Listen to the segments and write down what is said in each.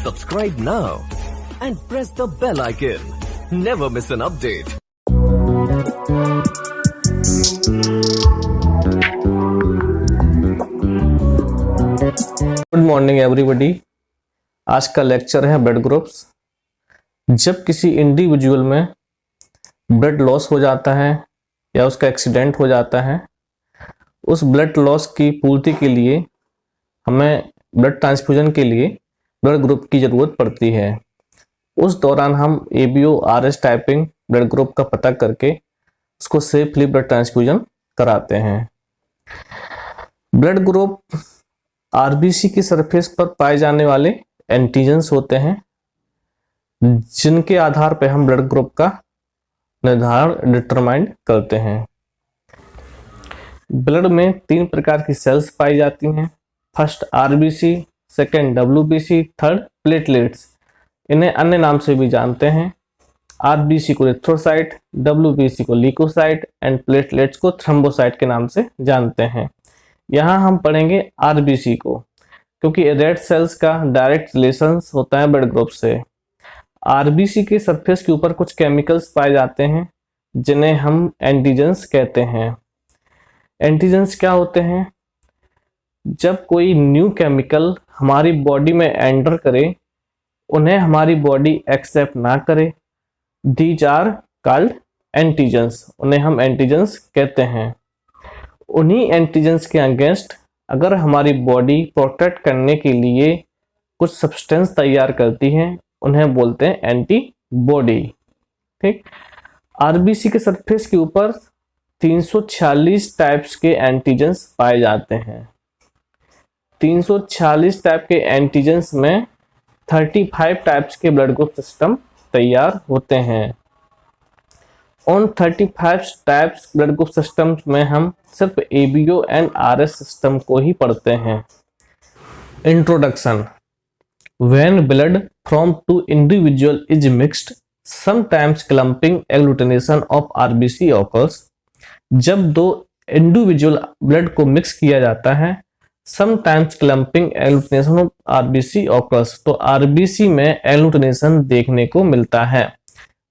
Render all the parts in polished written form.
Subscribe now and press the bell icon. Never miss an update. Good morning everybody. आज का lecture है blood groups. जब किसी individual में ब्लड लॉस हो जाता है या उसका एक्सीडेंट हो जाता है, उस ब्लड लॉस की पूर्ति के लिए हमें ब्लड ट्रांसफ्यूजन के लिए ब्लड ग्रुप की ज़रूरत पड़ती है। उस दौरान हम ABO RS typing blood group का पता करके उसको सेफली ब्लड ट्रांसफ्यूजन कराते हैं। ब्लड ग्रुप RBC की सरफेस पर पाए जाने वाले एंटीजन्स होते हैं, जिनके आधार पर हम ब्लड ग्रुप का निर्धारण डिटरमाइन करते हैं। ब्लड में 3 प्रकार की सेल्स पाई जाती हैं। First RBC, second WBC, third platelets. इन्हें अन्य नाम से भी जानते हैं। RBC को एरिथ्रोसाइट, WBC को ल्यूकोसाइट एंड प्लेटलेट्स को थ्रोम्बोसाइट के नाम से जानते हैं। यहाँ हम पढ़ेंगे RBC को, क्योंकि रेड सेल्स का डायरेक्ट रिलेशन होता है ब्लड ग्रुप से। RBC के सरफेस के ऊपर कुछ केमिकल्स पाए जाते हैं, जिन्हें हम एंटीजन्स कहते हैं। एंटीजन्स क्या होते हैं? जब कोई न्यू केमिकल हमारी बॉडी में एंटर करे, उन्हें हमारी बॉडी एक्सेप्ट ना करे, दीज आर कॉल्ड एंटीजन्स। उन्हें हम एंटीजन्स कहते हैं। उन्हीं एंटीजन्स के अगेंस्ट अगर हमारी बॉडी प्रोटेक्ट करने के लिए कुछ सब्सटेंस तैयार करती है, उन्हें बोलते हैं एंटीबॉडी। ठीक। RBC के सरफेस के ऊपर 346 टाइप्स के एंटीजन्स पाए जाते हैं। 346 टाइप के एंटीजन्स में 35 टाइप्स के ब्लड ग्रुप सिस्टम तैयार होते हैं। उन 35 टाइप्स ब्लड ग्रुप सिस्टम में हम सिर्फ ABO एंड RS सिस्टम को ही पढ़ते हैं। Introduction. When blood from two individual is mixed, sometimes clumping agglutination of RBC occurs. जब दो इंडिविजुअल ब्लड को मिक्स किया जाता है, sometimes clumping agglutination of RBC occurs, तो RBC में एग्लूटिनेशन देखने को मिलता है।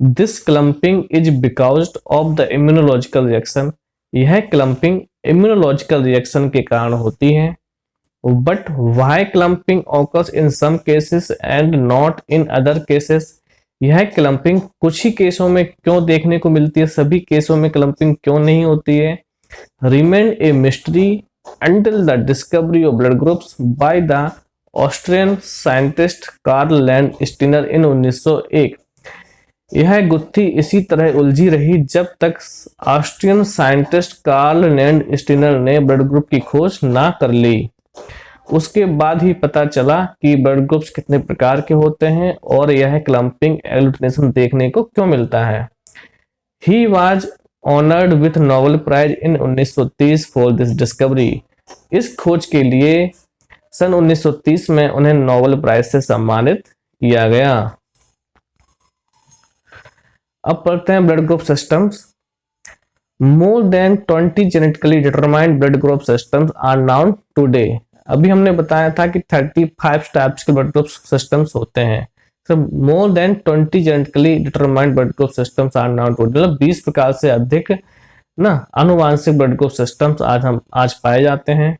This clumping is because of the immunological reaction. यह क्लम्पिंग इम्यूनोलॉजिकल रिएक्शन के कारण होती है। But why clumping occurs in some cases and not in other cases? यह क्लम्पिंग कुछ ही केसों में क्यों देखने को मिलती है, सभी केसों में क्लम्पिंग क्यों नहीं होती है? Remain a mystery until the discovery of blood groups by the Austrian scientist Karl Landsteiner in 1901। यह गुत्थी इसी तरह उलझी रही जब तक ऑस्ट्रियन साइंटिस्ट कार्ल लैंडस्टीनर ने ब्लड ग्रुप की खोज ना कर ली। उसके बाद ही पता चला कि ब्लड ग्रुप्स कितने प्रकार के होते हैं और यह क्लम्पिंग एग्लूटिनेशन देखने को क्यों मिलता है। He was honoured with Nobel prize in 1930 for this discovery. इस खोज के लिए सन 1930 में उन्हें नोबेल प्राइज से सम्मानित किया गया। अब पढ़ते हैं blood group systems. More than 20 genetically determined blood group systems are known today. अभी हमने बताया था कि 35 टाइप्स के ब्लड ग्रुप सिस्टम्स होते हैं। So more than 20 genetically determined blood group systems are now today। मतलब 20 प्रकार से अधिक आनुवांशिक ब्लड ग्रुप सिस्टम्स आज पाए जाते हैं।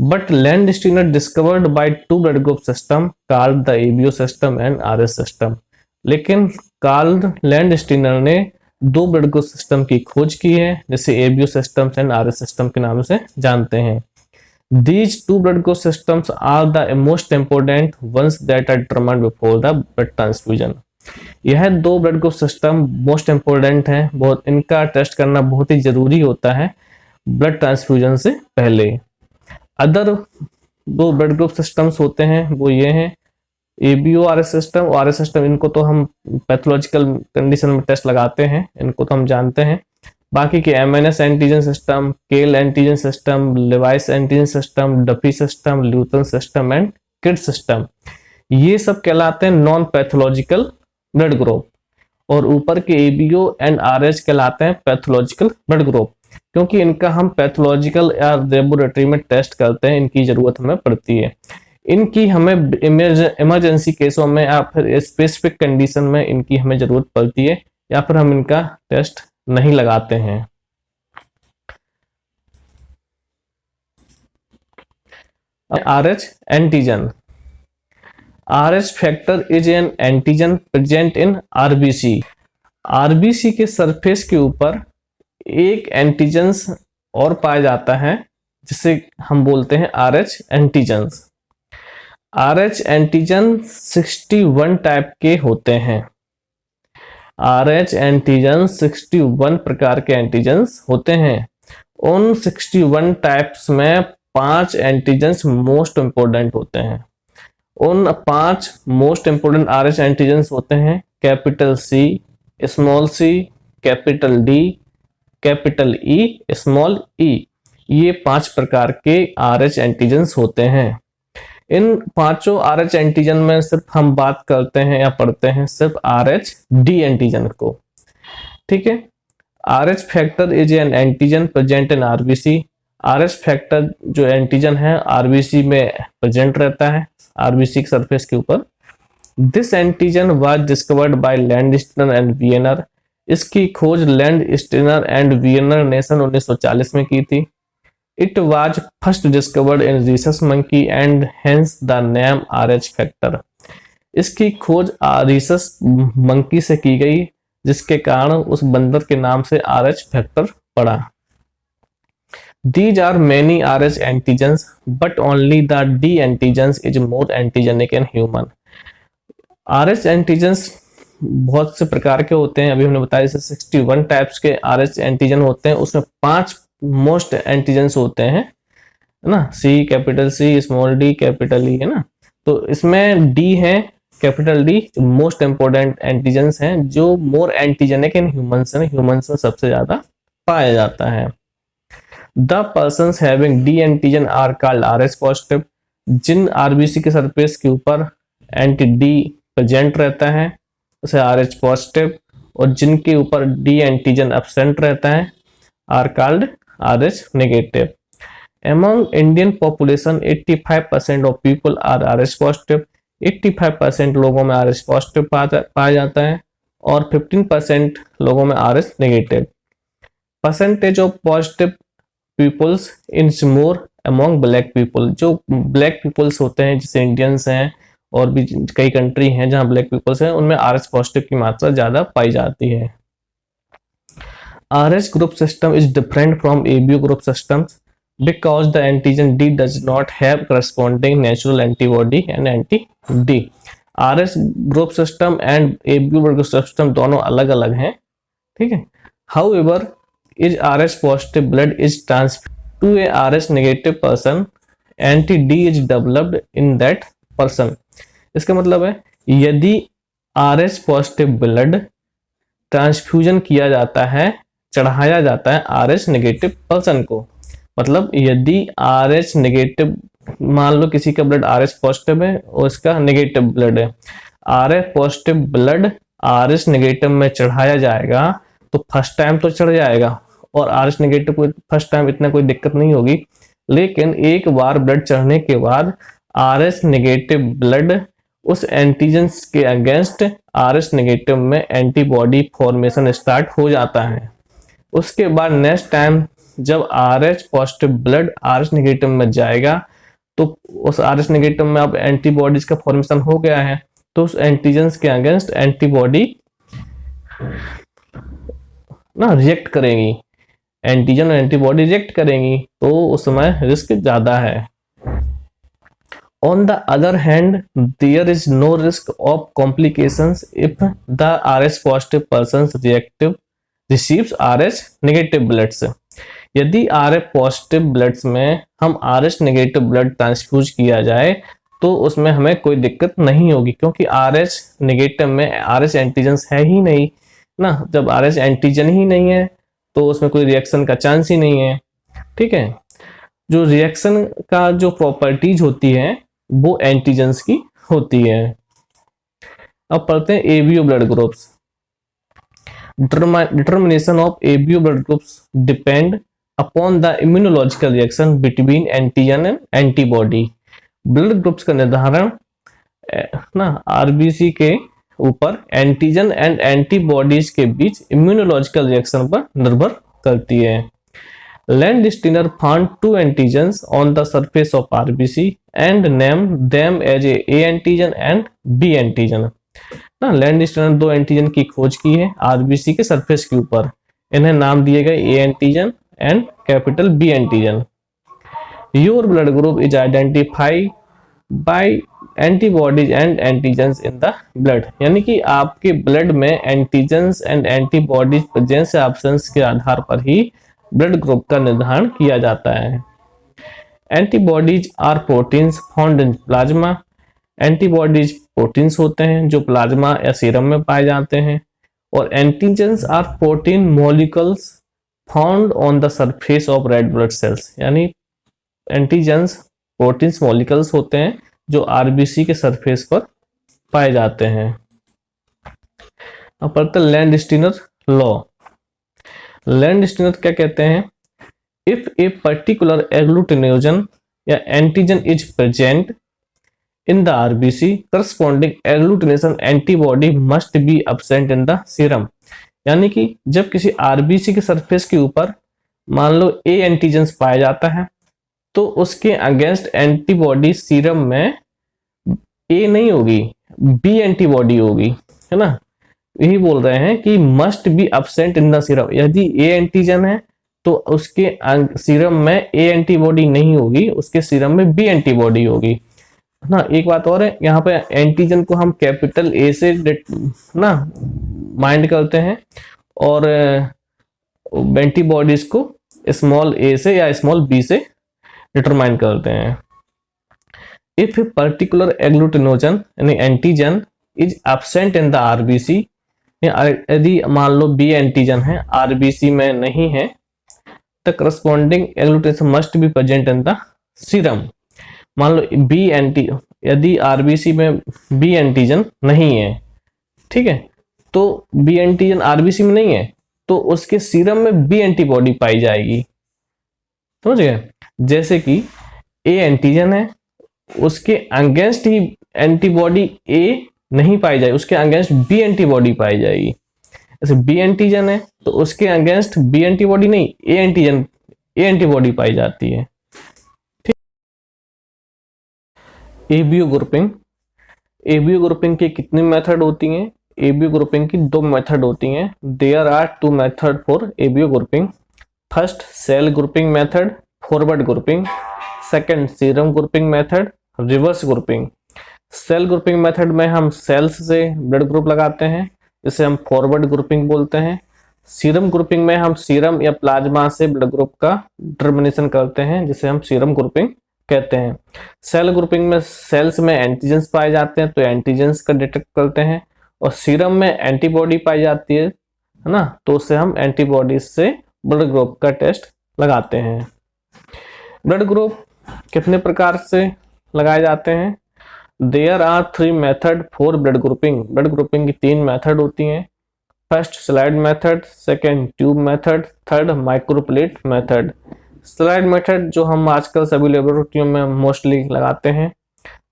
But Landsteiner discovered by 2 blood group system called the ABO system and RS system. लेकिन कार्ल लैंडस्टीनर ने 2 ब्लड ग्रुप सिस्टम की खोज की है, जिसे ABO system and RS system के नाम से जानते हैं। These 2 blood group systems are the most important ones that are determined before the blood transfusion। यह 2 blood group system most important हैं, बहुत इनका टेस्ट करना बहुत ही जरूरी होता है ब्लड ट्रांसफ्यूजन से पहले। अदर 2 ब्लड ग्रुप सिस्टम्स होते हैं, वो ये हैं ABO RS सिस्टम और RS सिस्टम। इनको तो हम पैथोलॉजिकल कंडीशन में टेस्ट लगाते हैं, इनको तो हम जानते हैं। बाकी के MNS antigen system, Kell antigen system, Lewis antigen system, Duffy system, Lutheran system and Kidd system, ये सब कहलाते हैं नॉन पैथोलॉजिकल ब्लड ग्रुप। और ऊपर के ABO एंड RH कहलाते हैं पैथोलॉजिकल ब्लड ग्रुप। क्योंकि इनका हम पैथोलॉजिकल या लेबोरेटरी में टेस्ट करते हैं, इनकी जरूरत हमें पड़ती है। इनकी हमें इमरजेंसी केसों में या फिर स्पेसिफिक कंडीशन में इनकी हमें जरूरत पड़ती है, या फिर हम इनका टेस्ट नहीं लगाते हैं। RH antigen. RH factor is an antigen present in RBC। RBC के सरफेस के ऊपर एक एंटीजन और पाया जाता है जिसे हम बोलते हैं RH antigens. RH antigen 61 type के होते हैं। RH एंटीजन 61 प्रकार के एंटीजन्स होते हैं। उन 61 टाइप्स में 5 एंटीजन्स मोस्ट इंपोर्टेंट होते हैं। उन 5 मोस्ट इंपोर्टेंट RH एंटीजन्स होते हैं capital C, small c, capital D, capital E, small e। ये 5 प्रकार के RH एंटीजन्स होते हैं। इन पांचों RH एंटीजन में सिर्फ हम बात करते हैं या पढ़ते हैं सिर्फ RHD एंटीजन को। ठीक है। RH factor is an antigen present in RBC। RH factor जो एंटीजन है RBC में प्रेजेंट रहता है, RBC के सरफेस के ऊपर। This antigen was discovered by Landsteiner and Wiener. इसकी खोज लैंडस्टीनर एंड वियनर ने सन 1940 में की थी। It was first discovered in rhesus monkey and hence the name RH factor। इसकी खोज rhesus monkey से की गई जिसके कारण उस बंदर के नाम से RH फैक्टर पड़ा। These are many RH antigens but only the D antigens is more antigenic in human। RH antigens बहुत से प्रकार के होते हैं, अभी हमने बताया जैसे 61 टाइप्स के RH एंटीजन होते हैं, उसमें 5 मोस्ट एंटीजेंस होते हैं, है ना। C, capital C, small d, capital E, है ना। तो इसमें D है, capital D most important antigens हैं जो मोर एंटीजेनिक इन ह्यूमंस है, ह्यूमंस में सबसे ज्यादा पाया जाता है। The persons having D antigen are called RH positive. जिन RBC के सरफेस के ऊपर एंटी D प्रेजेंट रहता है उसे RH पॉजिटिव, और जिनके ऊपर D एंटीजन एब्सेंट रहता है are called RH negative। Among Indian population 85% of people are RH positive। 85% लोगों में RH positive पाया जाता है और 15% लोगों में RH negative। Percentage of positive peoples is more among black people। जो black peoples होते हैं जैसे इंडियंस हैं और भी कई कंट्री हैं जहां black peoples हैं, उनमें RH positive की मात्रा ज्यादा पाई जाती है। RH group system is different from ABO group systems because the antigen D does not have corresponding natural antibody and anti-D। RH group system and ABO group system दोनों अलग अलग हैं, ठीक है। However, is RH positive blood is transferred to a RH negative person, anti-D is developed in that person। इसका मतलब है यदि RH positive blood ट्रांसफ्यूजन किया जाता है, चढ़ाया जाता है RH नेगेटिव पर्सन को, मतलब यदि RH नेगेटिव, मान लो किसी का ब्लड RH पॉजिटिव है और इसका नेगेटिव ब्लड है, RH positive blood RH negative में चढ़ाया जाएगा तो फर्स्ट टाइम तो चढ़ जाएगा और RH नेगेटिव को फर्स्ट टाइम इतना कोई दिक्कत नहीं होगी, लेकिन एक बार ब्लड चढ़ने के बाद RH नेगेटिव ब्लड उस एंटीजेंस के अगेंस्ट RH नेगेटिव में एंटीबॉडी फॉर्मेशन स्टार्ट हो जाता है। उसके बाद नेक्स्ट टाइम जब RH positive blood RH negative में जाएगा तो उस RH नेगेटिव में अब एंटीबॉडीज का फॉर्मेशन हो गया है, तो उस एंटीजेंस के अगेंस्ट एंटीबॉडी ना रिएक्ट करेंगी, एंटीजन और एंटीबॉडी रिएक्ट करेंगी, तो उस समय रिस्क ज्यादा है। On the other hand, there is no risk of complications if the RH positive person's reactive receives RH negative bloods। यदि RH पॉजिटिव ब्लड्स में हम RH नेगेटिव ब्लड ट्रांसफ्यूज किया जाए तो उसमें हमें कोई दिक्कत नहीं होगी, क्योंकि RH नेगेटिव में RH एंटीजन्स है ही नहीं ना। जब RH एंटीजन ही नहीं है तो उसमें कोई रिएक्शन का चांस ही नहीं है, ठीक है। जो रिएक्शन का जो प्रॉपर्टीज होती है वो एंटीजेंस की होती है। अब पढ़ते हैं ABO blood groups. Determination of ABO blood groups depend upon the immunological reaction between antigen and antibody. Blood groups का निर्धारण ना आरबीसी के ऊपर एंटीजन एंड एंटीबॉडीज के बीच इम्यूनोलॉजिकल रिएक्शन पर निर्भर करती है। Landsteiner found two antigens on the surface of RBC and named them as A antigen and B antigen। ना लैंडस्टीनर दो एंटीजन की खोज की है आरबीसी के सरफेस के ऊपर, इन्हें नाम दिए गए A antigen and capital B antigen. Your blood group is identified by antibodies and antigens in the blood, यानी कि आपके ब्लड में एंटीजेंस एंड एंटीबॉडीज प्रेजेंस या एब्सेंस के आधार पर ही ब्लड ग्रुप का निर्धारण किया जाता है। Antibodies are proteins found in plasma, antibodies proteins होते हैं जो प्लाज्मा या सीरम में पाए जाते हैं, और antigens are protein molecules found on the surface of red blood cells, यानी एंटीजेंस प्रोटीन्स मॉलिक्यूल्स होते हैं जो आरबीसी के सरफेस पर पाए जाते हैं। अब पढ़ते लैंडस्टीनर लॉ। लैंडस्टीनर क्या कहते हैं? इफ ए पर्टिकुलर एग्लूटिनोजन या antigen is present in the RBC, corresponding agglutination antibody must be absent in the serum, यानी कि जब किसी आरबीसी के सरफेस के ऊपर मान लो ए एंटीजेंस पाया जाता है तो उसके अगेंस्ट एंटीबॉडी सीरम में ए नहीं होगी, बी एंटीबॉडी होगी, है ना। यही बोल रहे हैं कि must be absent in the serum, यदि ए एंटीजन है तो उसके सीरम में ए एंटीबॉडी नहीं होगी, उसके सीरम में बी एंटीबॉडी होगी ना। एक बात और है, यहाँ पे एंटीजन को हम कैपिटल ए से ना माइंड करते हैं और एंटीबॉडीज को स्मॉल ए से या स्मॉल बी से डिटरमाइन करते हैं। इफ ए पर्टिकुलर एग्लूटिनोजन यानी antigen is absent in the RBC, यदि मान लो बी एंटीजन है आरबीसी में नहीं है, the corresponding agglutination must be present in the serum. मान लो बी एंटी, यदि आरबीसी में बी एंटीजन नहीं है, ठीक है, तो बी एंटीजन आरबीसी में नहीं है तो उसके सीरम में बी एंटीबॉडी पाई जाएगी, समझ गए। जैसे कि ए एंटीजन है, उसके अगेंस्ट ही एंटीबॉडी ए नहीं पाई जाएगी, उसके अगेंस्ट बी एंटीबॉडी पाई जाएगी। जैसे बी एंटीजन है तो उसके अगेंस्ट बी एंटीबॉडी नहीं, ए एंटीबॉडी पाई जाती है। ठीक। ABO grouping. एबीओ ग्रुपिंग की कितनी मेथड होती हैं? एबीओ ग्रुपिंग की दो मेथड होती हैं। There are two method for ABO grouping. First cell grouping method, forward grouping. Second serum grouping method, reverse grouping. Cell grouping method में हम सेल्स से ब्लड ग्रुप लगाते हैं, जिसे हम फॉरवर्ड ग्रुपिंग बोलते हैं। सीरम ग्रुपिंग में हम सीरम या प्लाज्मा से ब्लड ग्रुप का डिटरमिनेशन करते हैं, जिसे हम सीरम ग्रुपिंग कहते हैं। सेल ग्रुपिंग में सेल्स में एंटीजेंस पाए जाते हैं तो एंटीजेंस का डिटेक्ट करते हैं, और सीरम में एंटीबॉडी पाई जाती है ना, तो उससे हम एंटीबॉडीज से ब्लड ग्रुप का टेस्ट लगाते हैं। ब्लड ग्रुप कितने प्रकार से लगाए जाते हैं? There are 3 method for blood grouping. Blood grouping की 3 मेथड होती हैं। First slide method, second tube method, third microplate method. Slide method जो हम आजकल सभी लेबोरेटरियों में मोस्टली लगाते हैं।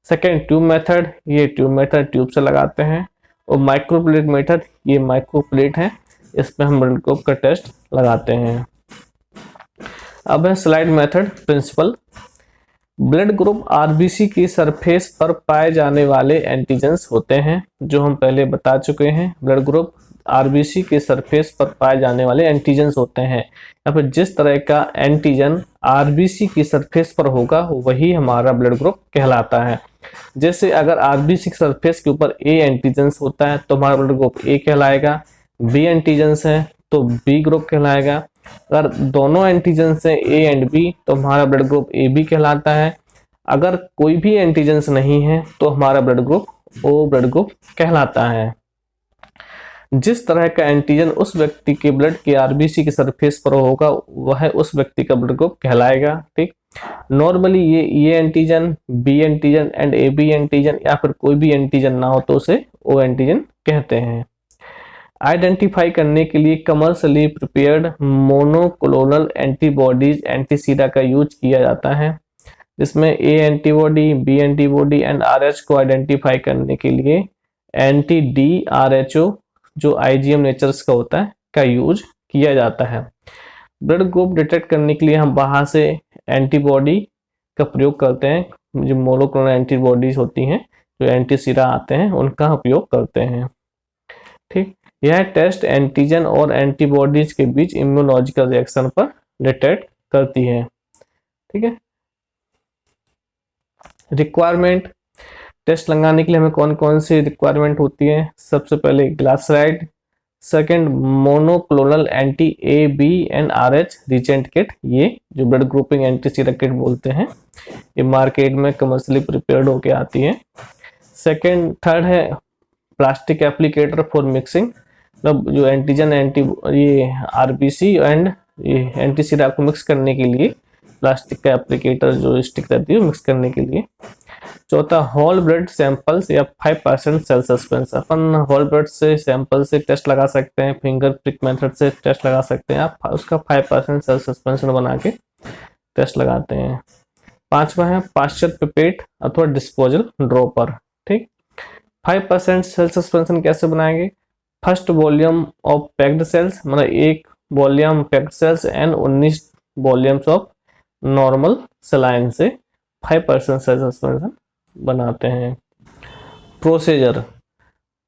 सेकंड ट्यूब मेथड, ये ट्यूब मेथड ट्यूब से लगाते हैं। और माइक्रोप्लेट मेथड, ये माइक्रोप्लेट है, इसमें हम ब्लड ग्रुप का टेस्ट लगाते हैं। अब है slide method principle. Blood group RBC की सरफेस पर पाए जाने वाले एंटीजेंस होते हैं, जो हम पहले बता चुके हैं। ब्लड ग्रुप आरबीसी के सरफेस पर पाए जाने वाले एंटीजेंस होते हैं, या फिर जिस तरह का एंटीजन आरबीसी की सरफेस पर होगा वही हमारा ब्लड ग्रुप कहलाता है। जैसे अगर आरबीसी की सरफेस के ऊपर ए एंटीजेंस होता है तो हमारा ब्लड ग्रुप ए कहलाएगा, बी एंटीजेंस है तो बी ग्रुप कहलाएगा। अगर दोनों एंटीजेंस हैं ए एंड बी तो हमारा ब्लड ग्रुप ए बी कहलाता है। अगर कोई भी एंटीजेंस नहीं है तो हमारा blood group O blood group कहलाता है। जिस तरह का एंटीजन उस व्यक्ति के ब्लड के आरबीसी की सरफेस पर होगा वह उस व्यक्ति का ब्लड ग्रुप कहलाएगा। ठीक, नॉर्मली ये antigen, B antigen and A B antigen, या फिर कोई भी एंटीजन ना हो तो उसे ओ एंटीजन कहते हैं। आइडेंटिफाई करने के लिए commercially prepared monoclonal antibodies antisera का यूज किया जाता है। जिसमें A antibody, B antibody and RH को आइडेंटिफाई करने के लिए एंटी डी आरएचओ जो आईजीएम नेचर्स का होता है का यूज किया जाता है। ब्लड ग्रुप डिटेक्ट करने के लिए हम बाहर से एंटीबॉडी का प्रयोग करते हैं, जो मोनोक्लोनल एंटीबॉडीज होती हैं, जो एंटी सीरा आते हैं, उनका उपयोग करते हैं। ठीक, यह टेस्ट एंटीजन और एंटीबॉडीज के बीच इम्यूनोलॉजिकल रिएक्शन पर डिटेक्ट करती है। ठीक है, रिक्वायरमेंट, टेस्ट लगाने के लिए हमें कौन कौन सी रिक्वायरमेंट होती है? सबसे पहले glass slide, second monoclonal anti A B and R H reagent kit, ये जो blood grouping anti sera kit बोलते हैं, ये मार्केट में कमर्शियली प्रिपेयर्ड होके आती है। सेकंड, थर्ड है प्लास्टिक एप्लीकेटर फॉर मिक्सिंग, मतलब जो एंटीजन ये आरबीसी एंड ये एंटी सीरा को मिक्स करने के लिए प्लास्टिक का एप्लीकेटर जो स्टिक रहती है मिक्स करने के लिए। चौथा, होल ब्लड सैंपल्स या 5% सेल सस्पेंस, अपन होल ब्लड से सैंपल से टेस्ट लगा सकते हैं, फिंगर प्रिक मेथड से टेस्ट लगा सकते हैं, आप उसका 5% सेल सस्पेंशन बना के टेस्ट लगाते हैं। पांचवा है पाश्चर पिपेट अथवा डिस्पोजल ड्रॉपर। ठीक, 5% सेल सस्पेंशन कैसे बनाएंगे? First volume of packed cells, मतलब एक volume packed cells and 19 volumes of normal saline से 5% सेल सस्पेंशन बनाते हैं। Procedure,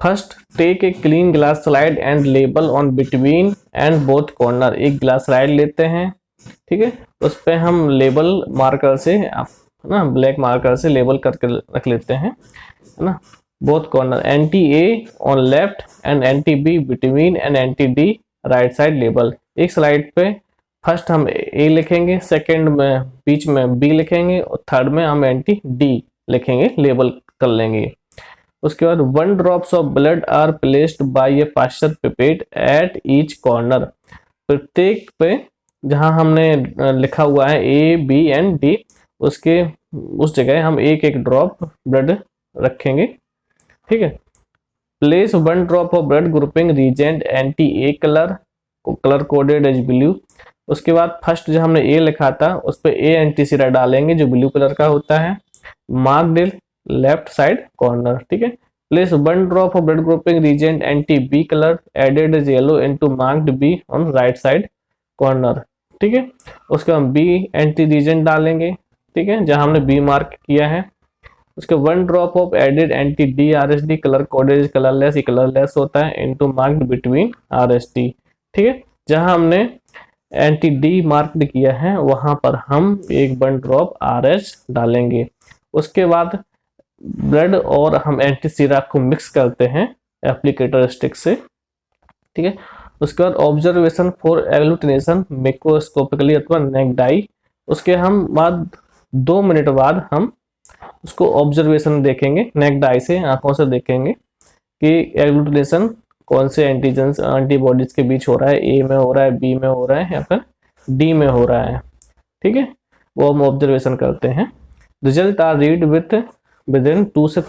first take a clean glass slide and label on between and both corner, एक glass slide लेते हैं, ठीक है, उस पर हम लेबल मार्कर से ना ब्लैक मार्कर से लेबल करके रख लेते हैं, है ना, both corner, anti A on left and anti be between and anti D right side label. एक स्लाइड पे फर्स्ट हम ए लिखेंगे, सेकंड में बीच में बी लिखेंगे और थर्ड में हम एंटी डी लिखेंगे, लेबल कर लेंगे। उसके बाद 1 drops of blood are placed by a Pasteur pipette at each corner, प्रत्येक पे जहां हमने लिखा हुआ है ए बी एंड डी उसके उस जगह हम एक एक ड्रॉप ब्लड रखेंगे। ठीक है, place 1 drop of blood grouping reagent anti A colour coded as blue. उसके बाद फर्स्ट जो हमने ए लिखा था उस पर ए एंटी सीरा डालेंगे जो ब्लू कलर का होता है, मार्क्ड लेफ्ट साइड कॉर्नर। ठीक है, place 1 drop of blood grouping reagent anti B colour added as yellow into marked B on right side corner. ठीक है, उसके बाद बी एंटी रीजेंट डालेंगे, ठीक है, जहां हमने बी मार्क किया है। उसके 1 drop of added anti D R S D colour coded colourless, ये कलरलेस होता है, into marked between R S D. ठीक है, जहां हमने एंटी डी मार्क्ड किया है वहां पर हम 1 ड्रॉप आर एच डालेंगे। उसके बाद ब्लड और हम एंटी सीरा को मिक्स करते हैं एप्लीकेटर स्टिक से। ठीक है, उसके बाद ऑब्जर्वेशन फॉर एग्लूटिनेशन मैक्रोस्कोपिकली अथवा नेक डाई, उसके हम बाद 2 मिनट बाद हम उसको ऑब्जर्वेशन देखेंगे, नेक डाई से आंखों से देखेंगे कि एग्लूटिनेशन कौन से एंटीजन एंटीबॉडीज के बीच हो रहा है, ए में हो रहा है, बी में हो रहा है या फिर डी में हो रहा है। ठीक है, वो हम ऑब्जर्वेशन करते हैं। Result are read within 2 से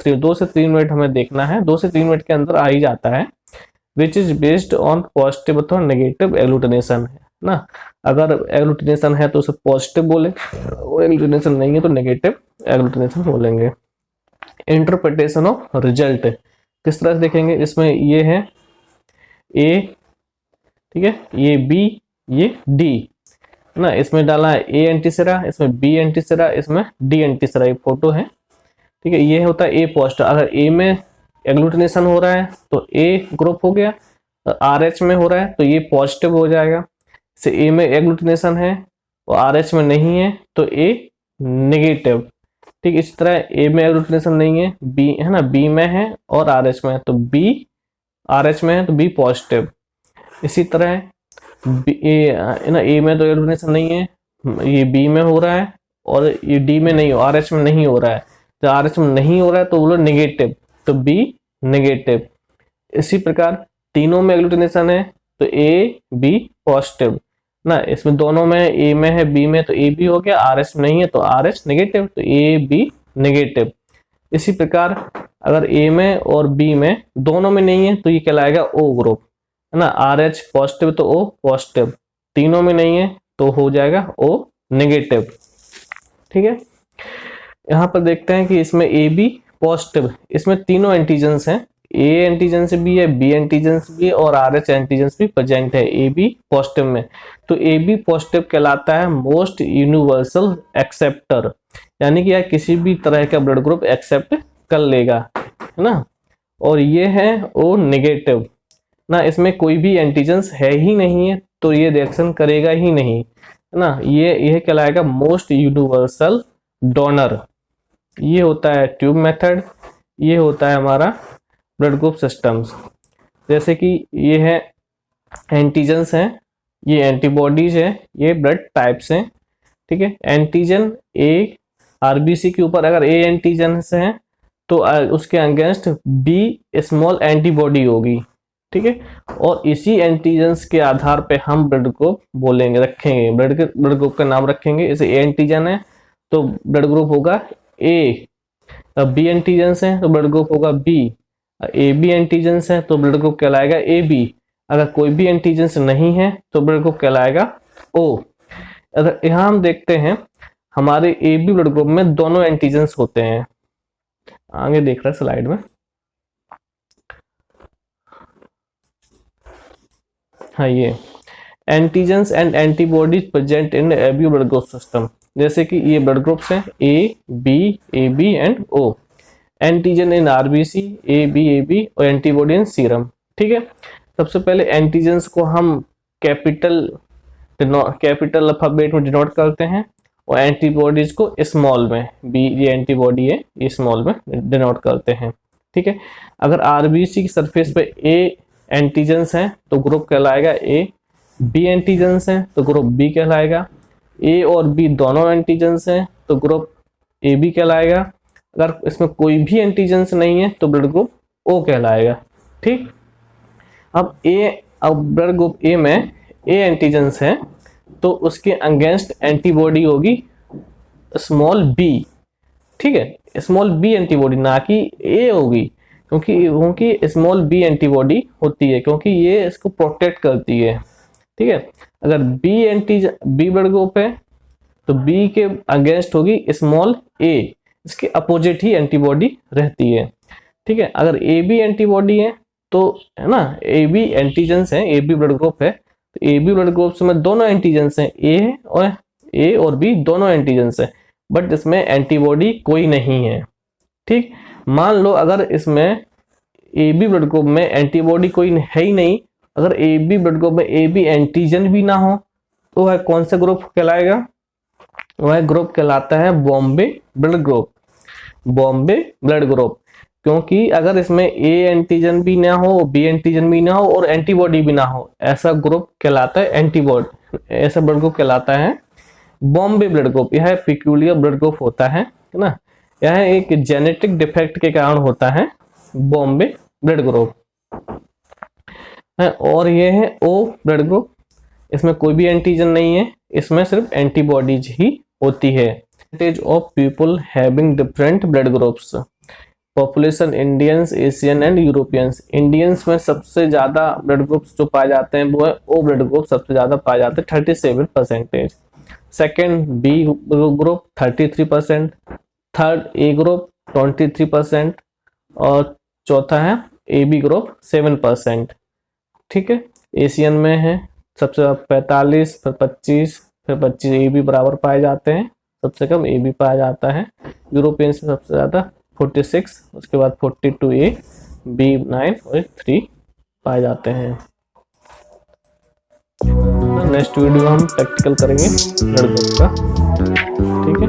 3 मिनट हमें देखना है, 2 से 3 मिनट के अंदर आ ही जाता है, which is based on positive अथवा नेगेटिव एग्लूटिनेशन है ना। अगर एग्लूटिनेशन है तो उसे पॉजिटिव बोले, एग्लूटिनेशन नहीं है तो नेगेटिव एग्लूटिनेशन बोलेंगे। इंटरप्रिटेशन ऑफ रिजल्ट किस तरह से देखेंगे? इसमें ये है ए, ठीक है, ये बी, ये डी ना, इसमें डाला है ए एंटी सीरा, इसमें बी एंटी सीरा, इसमें डी एंटी सीरा, ये फोटो है। ठीक है, ये होता है ए पॉजिटिव, अगर ए में एग्लूटिनेशन हो रहा है तो ए ग्रुप हो गया, आर एच में हो रहा है तो ये पॉजिटिव हो जाएगा। से ए में एग्लूटिनेशन है और आर एच में नहीं है तो ए नेगेटिव। ठीक, इसी तरह ए में एग्लूटिनेशन नहीं है, बी है ना, बी में है और आर एच में है तो बी, आर एच में है तो बी पॉजिटिव। इसी तरह ना ए में तो एग्लूटिनेशन नहीं है, ये बी में हो रहा है और ये डी में नहीं हो, आर एच में नहीं हो रहा है, तो आर एच में नहीं हो रहा है तो बोलो नेगेटिव, तो बी नेगेटिव। इसी प्रकार तीनों में एग्लूटिनेशन है तो ए बी पॉजिटिव ना, इसमें दोनों में ए में है बी में तो ए बी हो गया, आर एच में नहीं है तो आर एच नेगेटिव, तो ए बी नेगेटिव। इसी प्रकार अगर ए में और बी में दोनों में नहीं है तो ये कहलाएगा ओ ग्रुप, है ना, आर एच पॉजिटिव तो ओ पॉजिटिव, तीनों में नहीं है तो हो जाएगा ओ नेगेटिव। ठीक है, यहाँ पर देखते हैं कि इसमें ए बी पॉजिटिव, इसमें तीनों एंटीजन्स हैं, ए एंटीजेंस भी है, बी एंटीजेंस भी है और आर एच एंटीजेंस भी प्रेजेंट है ए बी पॉजिटिव में। तो ए बी पॉजिटिव कहलाता है मोस्ट यूनिवर्सल एक्सेप्टर, यानी कि यह किसी भी तरह का ब्लड ग्रुप एक्सेप्ट कर लेगा, है ना। और ये है ओ नेगेटिव ना, इसमें कोई भी एंटीजेंस है ही नहीं है तो ये रिएक्शन करेगा ही नहीं, है ना। ये कहलाएगा मोस्ट यूनिवर्सल डोनर। ये होता है ट्यूब मेथड, ये होता है हमारा ब्लड ग्रुप सिस्टम्स। जैसे कि ये है एंटीजेंस हैं, ये एंटीबॉडीज है, ये ब्लड टाइप्स हैं, ठीक है। एंटीजन ए आरबीसी के ऊपर अगर ए एंटीजेंस हैं तो उसके अगेंस्ट बी स्मॉल एंटीबॉडी होगी, ठीक है। और इसी एंटीजेंस के आधार पे हम ब्लड ग्रुप बोलेंगे, रखेंगे, ब्लड ग्रुप का नाम रखेंगे। जैसे ए एंटीजन है तो ब्लड ग्रुप होगा ए, बी एंटीजेंस है तो ब्लड ग्रुप होगा बी, ए बी एंटीजेंस है तो ब्लड ग्रुप कहलाएगा ए बी। अगर कोई भी एंटीजेंस नहीं है तो ब्लड ग्रुप कहलाएगा ओ। अगर यहाँ हम देखते हैं हमारे ए बी ब्लड ग्रुप में दोनों एंटीजेंस होते हैं, आगे देख रहे हैं स्लाइड में। हाँ, ये antigens and antibodies present in A B blood group system. जैसे कि ये ब्लड ग्रुप्स हैं A B and O. Antigen in RBC A B और एंटीबॉडी इन सीरम, ठीक है। सबसे पहले एंटीजेंस को हम कैपिटल अल्फाबेट में डिनोट करते हैं और एंटीबॉडीज को स्मॉल में, बी ये एंटीबॉडी है, ये स्मॉल में डिनोट करते हैं, ठीक है। अगर आरबीसी की सरफेस पे ए एंटीजेंस हैं तो ग्रुप कहलाएगा ए, बी एंटीजेंस हैं तो ग्रुप बी कहलाएगा, ए और बी दोनों एंटीजेंस हैं तो ग्रुप ए बी कहलाएगा। अगर इसमें कोई भी एंटीजेंस नहीं है तो ब्लड ग्रुप ओ कहलाएगा, ठीक। अब ब्लड ग्रुप ए में ए एंटीजेंस है तो उसके अगेंस्ट एंटीबॉडी होगी स्मॉल बी, ठीक है, स्मॉल बी एंटीबॉडी, ना कि ए होगी, क्योंकि स्मॉल बी एंटीबॉडी होती है क्योंकि ये इसको प्रोटेक्ट करती है, ठीक है। अगर बी ब्लड ग्रुप है तो बी के अगेंस्ट होगी स्मॉल ए, इसके अपोजिट ही एंटीबॉडी रहती है, ठीक है। अगर ए बी एंटीबॉडी है तो, है ना, ए बी एंटीजेंस है, ए बी ब्लड ग्रुप है तो ए बी ब्लड ग्रुप में दोनों एंटीजेंस हैं, ए और बी दोनों एंटीजेंस है, बट इसमें एंटीबॉडी कोई नहीं है, ठीक। मान लो अगर इसमें ए बी ब्लड ग्रुप में एंटीबॉडी कोई है ही नहीं, अगर ए बी ब्लड ग्रुप में ए बी एंटीजन भी ना हो तो वह कौन सा ग्रुप कहलाएगा? वह ग्रुप कहलाता है Bombay blood group, Bombay blood group. क्योंकि अगर इसमें ए एंटीजन भी ना हो, बी एंटीजन भी ना हो और एंटीबॉडी भी ना हो, ऐसा ग्रुप कहलाता है ऐसा ब्लड ग्रुप कहलाता है बॉम्बे ब्लड ग्रुप। यह पिक्यूलियर ब्लड ग्रुप होता है ना, यह एक जेनेटिक डिफेक्ट के कारण होता है बॉम्बे ब्लड ग्रुप। और ये है ओ ब्लड ग्रुप, इसमें कोई भी एंटीजन नहीं है, इसमें सिर्फ एंटीबॉडीज ही होती है। Percentage of people having different blood groups, population Indians, Asian and Europeans. Indians में सबसे ज्यादा ब्लड ग्रुप्स जो पाए जाते हैं वो है ओ ब्लड ग्रुप, सबसे ज्यादा पाए जाते हैं 37%। Second B group 33%, third A group 23% और चौथा है ए बी ग्रुप 7%, ठीक है। एशियन में है सबसे 45, फिर 25, फिर 25 ए बी बराबर पाए जाते हैं, सबसे कम ए बी पाया जाता है। यूरोपियन से सबसे ज्यादा 46, उसके बाद 42 ए, बी 9 और 3 पाए जाते हैं। नेक्स्ट वीडियो हम प्रैक्टिकल करेंगे ब्लड ग्रुप का, ठीक है।